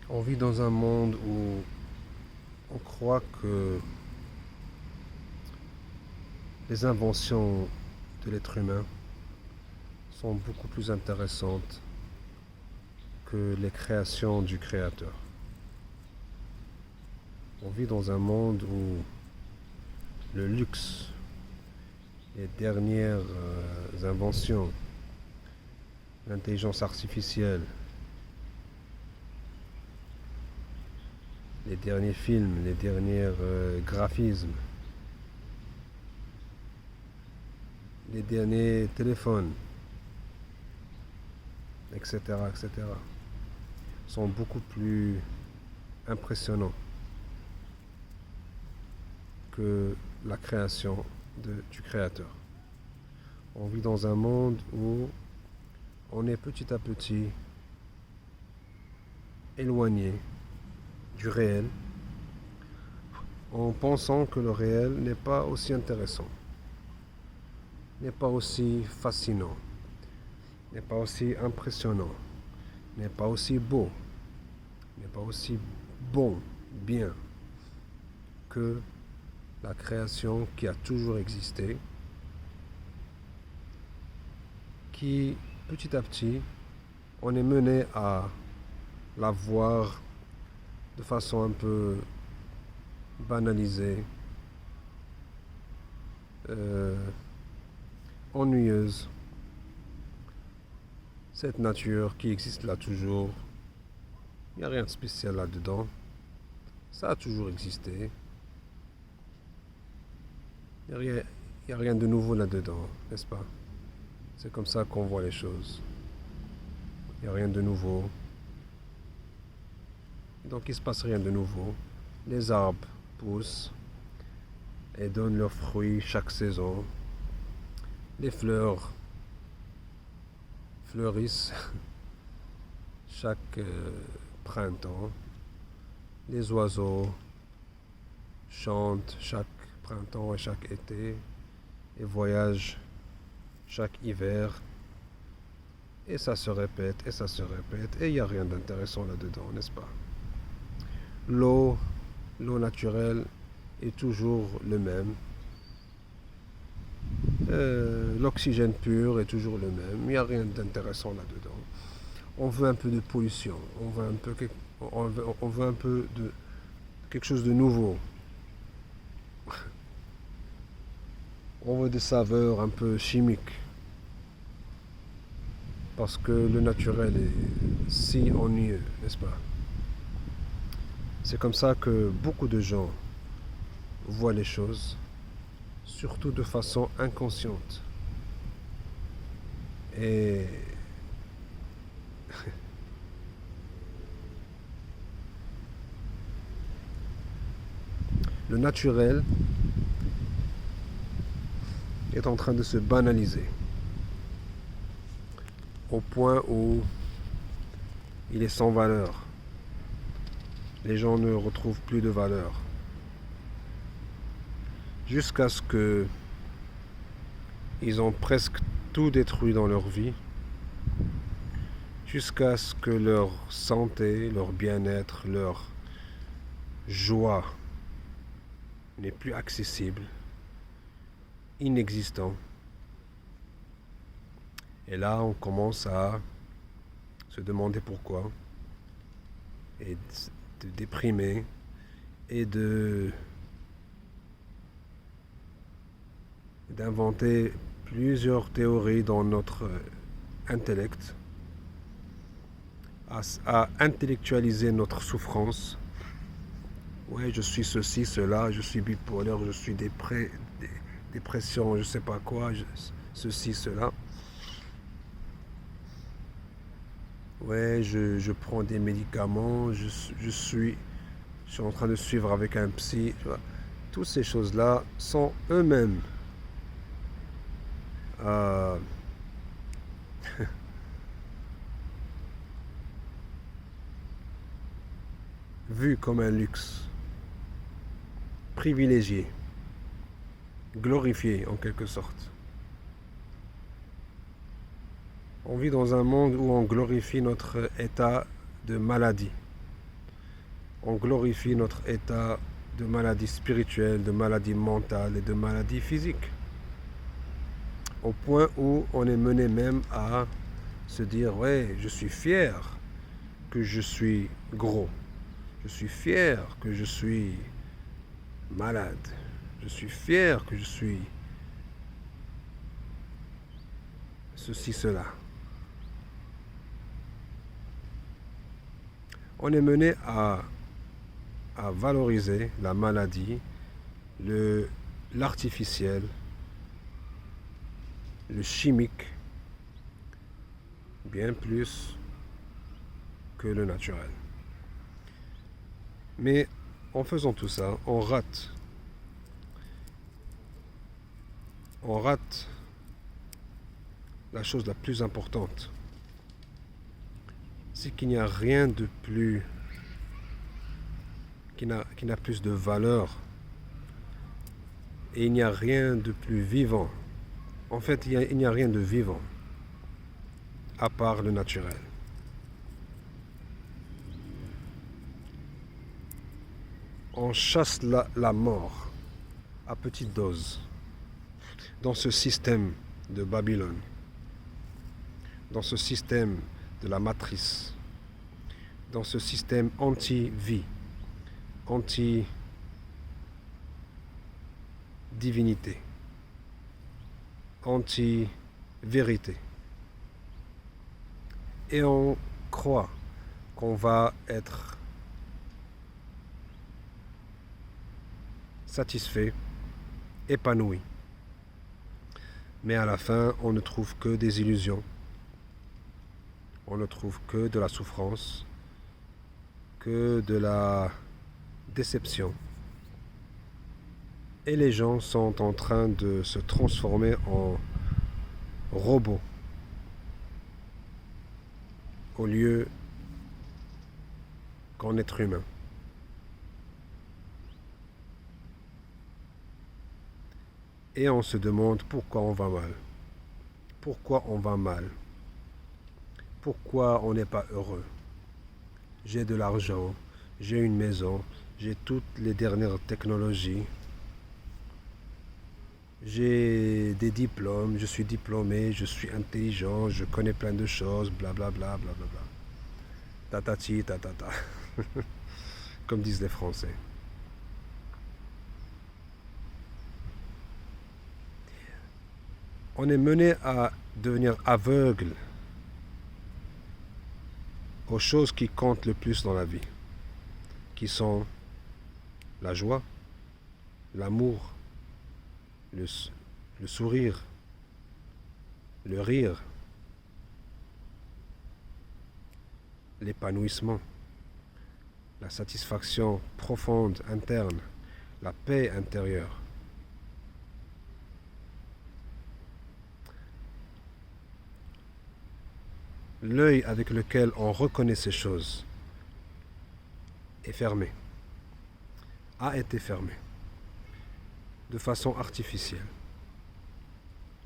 On vit dans un monde où on croit que les inventions de l'être humain sont beaucoup plus intéressantes que les créations du Créateur. On vit dans un monde où le luxe, les dernières inventions, l'intelligence artificielle, les derniers films, les derniers graphismes, les derniers téléphones, etc., etc., sont beaucoup plus impressionnants que la création du Créateur. On vit dans un monde où on est petit à petit éloigné du réel en pensant que le réel n'est pas aussi intéressant, n'est pas aussi fascinant, n'est pas aussi impressionnant, n'est pas aussi beau, n'est pas aussi bon, bien que la création qui a toujours existé, qui petit à petit on est mené à la voir de façon un peu banalisée, euh, ennuyeuse. Cette nature qui existe là toujours, il n'y a rien de spécial là-dedans. Ça a toujours existé. Il n'y a rien de nouveau là-dedans, n'est-ce pas? C'est comme ça qu'on voit les choses. Il n'y a rien de nouveau. Donc il ne se passe rien de nouveau. Les arbres poussent et donnent leurs fruits chaque saison. Les fleurs fleurissent chaque printemps. Les oiseaux chantent chaque printemps et chaque été et voyagent chaque hiver. Et ça se répète et ça se répète et il n'y a rien d'intéressant là-dedans, n'est-ce pas? L'eau, l'eau naturelle est toujours le même. L'oxygène pur est toujours le même. Il n'y a rien d'intéressant là-dedans. On veut un peu de pollution. On veut un peu de quelque chose de nouveau. On veut des saveurs un peu chimiques. Parce que le naturel est si ennuyeux, n'est-ce pas? C'est comme ça que beaucoup de gens voient les choses, surtout de façon inconsciente. Et le naturel est en train de se banaliser au point où il est sans valeur. Les gens ne retrouvent plus de valeur. Jusqu'à ce que ils ont presque tout détruit dans leur vie, jusqu'à ce que leur santé, leur bien-être, leur joie n'est plus accessible, inexistant. Et là, on commence à se demander pourquoi, et de déprimer, et d'inventer plusieurs théories dans notre intellect, à intellectualiser notre souffrance. Ouais, je suis ceci, cela, je suis bipolaire, je suis dépression, je sais pas quoi, ceci, cela. Ouais, je prends des médicaments, je suis en train de suivre avec un psy. Tu vois. Toutes ces choses-là sont eux-mêmes euh, vues comme un luxe, privilégié, glorifié en quelque sorte. On vit dans un monde où on glorifie notre état de maladie. on glorifie notre état de maladie spirituelle, de maladie mentale et de maladie physique. Au point où on est mené même à se dire, ouais, je suis fier que je suis gros. Je suis fier que je suis malade. Je suis fier que je suis ceci, cela. On est mené à valoriser la maladie, l'artificiel, le chimique, bien plus que le naturel. Mais en faisant tout ça, on rate la chose la plus importante. C'est qu'il n'y a rien de plus, qui n'a plus de valeur, et il n'y a rien de plus vivant. En fait, il n'y a rien de vivant à part le naturel. On chasse la mort à petite dose dans ce système de Babylone, dans ce système de la matrice, dans ce système anti-vie, anti-divinité, anti-vérité. Et on croit qu'on va être satisfait, épanoui. Mais à la fin, on ne trouve que des illusions. On ne trouve que de la souffrance, que de la déception. Et les gens sont en train de se transformer en robots au lieu qu'en être humain. Et on se demande pourquoi on va mal. Pourquoi on va mal? Pourquoi on n'est pas heureux? J'ai de l'argent, j'ai une maison, j'ai toutes les dernières technologies, j'ai des diplômes, je suis diplômé, je suis intelligent, je connais plein de choses, blablabla, blablabla. Tatati, tatata, comme disent les Français. On est mené à devenir aveugle aux choses qui comptent le plus dans la vie, qui sont la joie, l'amour, le sourire, le rire, l'épanouissement, la satisfaction profonde interne, la paix intérieure. L'œil avec lequel on reconnaît ces choses est fermé, a été fermé, de façon artificielle.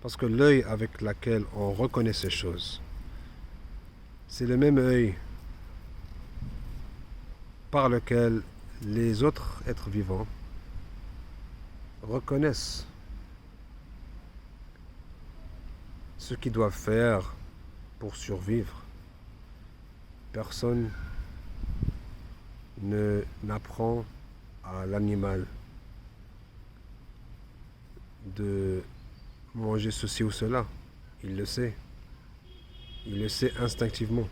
Parce que l'œil avec lequel on reconnaît ces choses, c'est le même œil par lequel les autres êtres vivants reconnaissent ce qu'ils doivent faire pour survivre. Personne n'apprend à l'animal de manger ceci ou cela. Il le sait. Il le sait instinctivement.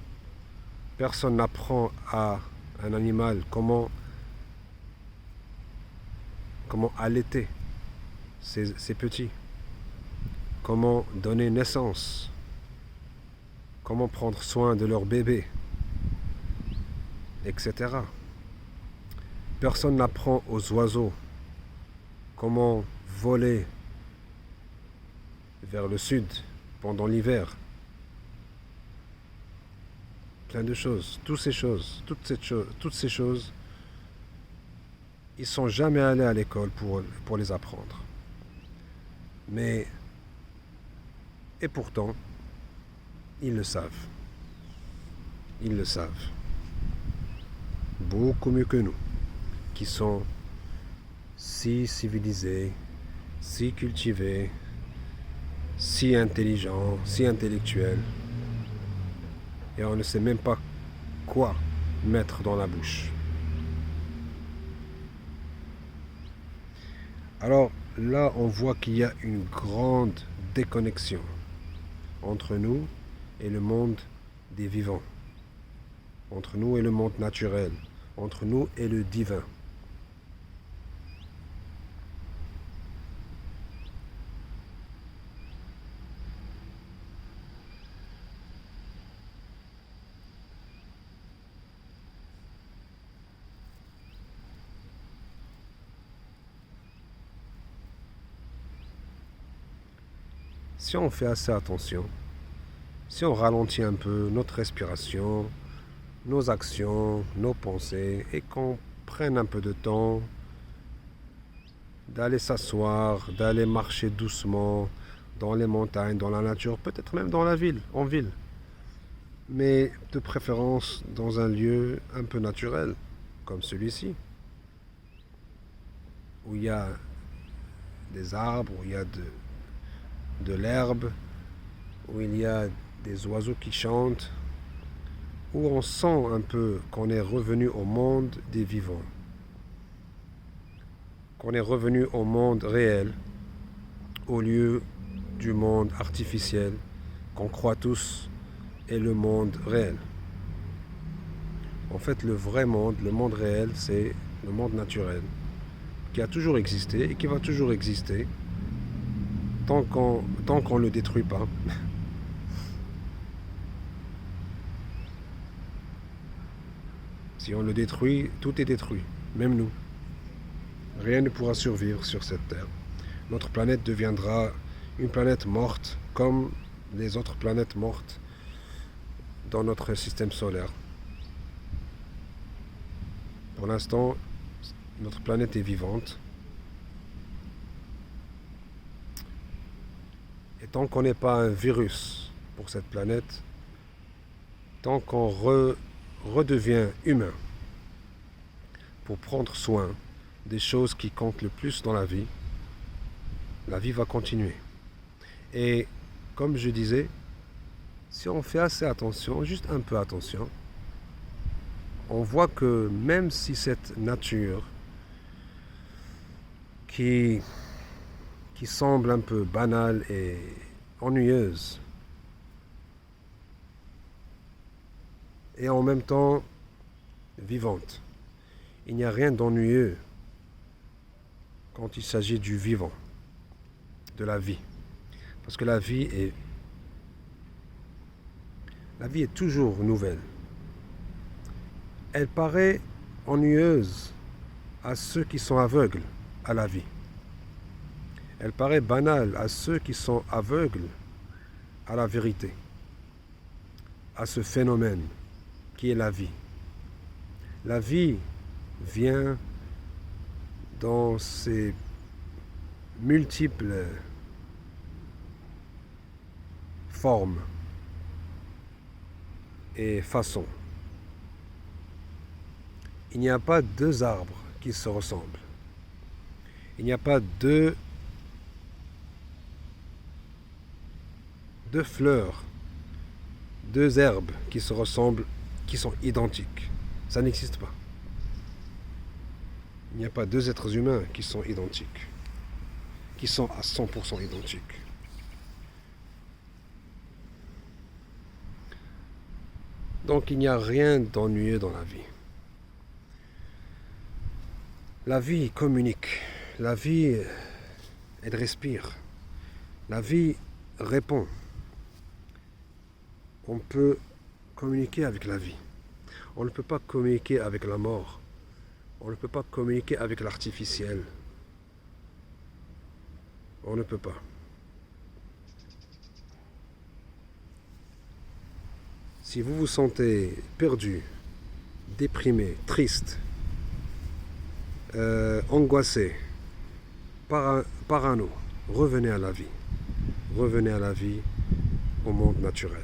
Personne n'apprend à un animal comment allaiter ses petits, comment donner naissance, comment prendre soin de leur bébé, etc. Personne n'apprend aux oiseaux comment voler vers le sud pendant l'hiver. Plein de choses, toutes ces choses, ils sont jamais allés à l'école pour les apprendre. Mais, et pourtant, ils le savent. Ils le savent. beaucoup mieux que nous, qui sont si civilisés, si cultivés, si intelligents, si intellectuels, et on ne sait même pas quoi mettre dans la bouche. Alors là, on voit qu'il y a une grande déconnexion entre nous et le monde des vivants, entre nous et le monde naturel, entre nous et le divin. Si on fait assez attention, si on ralentit un peu notre respiration, nos actions, nos pensées, et qu'on prenne un peu de temps d'aller s'asseoir, d'aller marcher doucement dans les montagnes, dans la nature, peut-être même dans la ville, en ville, mais de préférence dans un lieu un peu naturel, comme celui-ci, où il y a des arbres, où il y a de l'herbe, où il y a des oiseaux qui chantent, où on sent un peu qu'on est revenu au monde des vivants, qu'on est revenu au monde réel, au lieu du monde artificiel qu'on croit tous est le monde réel. En fait, le vrai monde, le monde réel, c'est le monde naturel, qui a toujours existé et qui va toujours exister tant qu'on ne le détruit pas. Si on le détruit, tout est détruit, même nous. Rien ne pourra survivre sur cette terre. Notre planète deviendra une planète morte comme les autres planètes mortes dans notre système solaire. Pour l'instant, notre planète est vivante. Et tant qu'on n'est pas un virus pour cette planète, tant qu'on redevient humain pour prendre soin des choses qui comptent le plus dans la vie va continuer. Et comme je disais, si on fait assez attention, juste un peu attention, on voit que même si cette nature qui semble un peu banale et ennuyeuse, et en même temps vivante, il n'y a rien d'ennuyeux quand il s'agit du vivant, de la vie. Parce que la vie est toujours nouvelle. Elle paraît ennuyeuse à ceux qui sont aveugles à la vie. Elle paraît banale à ceux qui sont aveugles à la vérité, à ce phénomène qui est la vie. La vie vient dans ses multiples formes et façons. Il n'y a pas deux arbres qui se ressemblent. Il n'y a pas deux fleurs, deux herbes qui se ressemblent, qui sont identiques. Ça n'existe pas. Il n'y a pas deux êtres humains qui sont identiques, qui sont à 100% identiques. Donc il n'y a rien d'ennuyeux dans la vie. La vie communique, la vie, elle respire, la vie répond. On peut communiquer avec la vie. On ne peut pas communiquer avec la mort. On ne peut pas communiquer avec l'artificiel. On ne peut pas. Si vous vous sentez perdu, déprimé, triste, angoissé, parano, revenez à la vie. Revenez à la vie, au monde naturel.